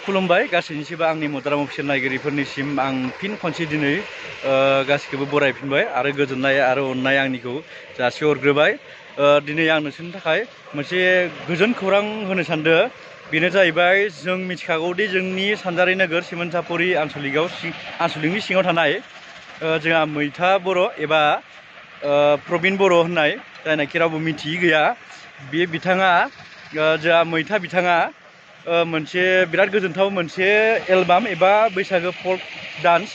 खुलुमबाय गासैनिसिमबो आंनि मदाराम अफिसियेल नायगिरिफोरनिसिम आं फिन खनसे दिनै गासैखौबो बरायफिनबाय आरो गोजोननाय आरो अननाय आंनिखौ जासिहरग्रोबाय। दिनै आं नोंसोरनि थाखाय मोनसे गोजोन खौरां होनो सानदों। बेनो जाहैबाय जों मिथिखागौदि जोंनि सानजारि नोगोर सिमोनसापुरि आनसलिकनि सिङाव थानाय जोंहा मैथा बर' एबा प्रबिन बर' होननाय जायनाखि रावबो मिथियै गैया, बे बिथाङा जोंहा मैथा बिथाङा मोनसे बिराद गोजोनथाव मोनसे एलबाम एबा बैसागो फल्क डान्स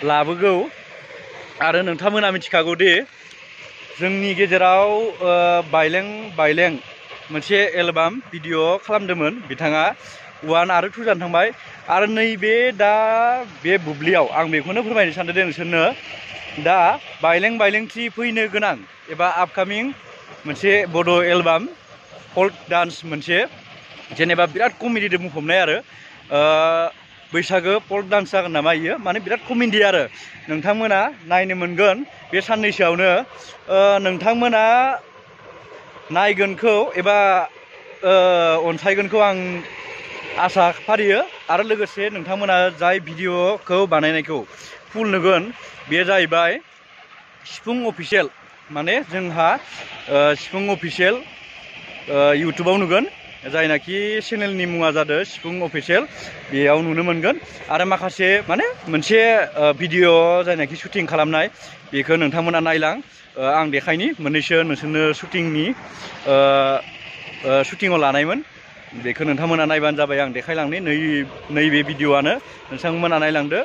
लाबोगौ। आरो नोंथांमोना मिथिखागौदि जोंनि गेजेराव बायलें बायलें मोनसे एलबाम भिडिअ' खालामदोंमोन बिथाङा 1 आरो 2 जानो थांबाय। आरो नैबे दा बे बुब्लियाव आं बेखौनो फोरमायनो सानदों दे नोंसोरनो, दा बायलें बायलें 3 फैनो गोनां एबा आपकामिं मोनसे बड' एलबाम फल्क डान्स मोनसे जेनेबा बिराद कमेडिजों बुंफबनाय आरो बैसागो फल्क डान्स जागोन नामा इयो, माने बिराद कमेडि आरो नोंथांमोना नायनो मोनगोन बे साननैसोआवनो। नोंथांमोना नायगोनखौ एबा अनसायगोनखौ आं आसा फारियो। आरो लोगोसे नोंथांमोना जाय भिडिअ'खौ बानायनायखौ फुल नुगोन बे जाहैबाय सिफुं अफिसियेल, माने जोंहा सिफुं अफिसियेल इउटुबाव नुगोन, जायनाखि चेनेलनि मुङा जादों सिफुं अफिसियेल, बेयाव नुनो मोनगोन। आरो माखासे माने मोनसे भिडिअ' जायनाखि शुटिं खालामनाय बेखौ नोंथांमोना नायलां। आं देखायनि मोननैसो नोंसोरनो शुटिङाव लानायमोन, बेखौ नोंथांमोना नायबानो जाबाय। आं देखायलांनि नैबे भिडिअ'आनो, नोंथांमोना नायलांदो।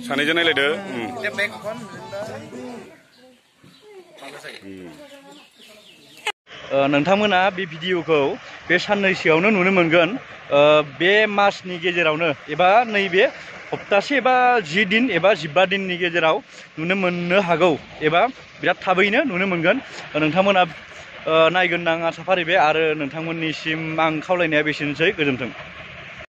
सानैजों नायलायदो। नोंथांमोना बे भिडिअ'खौ बे साननैसोआवनो नुनो मोनगोन। बे मासनि गेजेरावनो एबा नैबे हप्तासे एबा 10 दिन एबा 15 दिननि गेजेराव नुनो मोननो हागौ एबा बिराद थाबैनो नुनो मोनगोन। नोंथांमोना नायगोन आं आसा फारिबाय। आरो नोंथांमोननिसिम आं खावलायनाया बेसेनोसै। गोजोन्थों।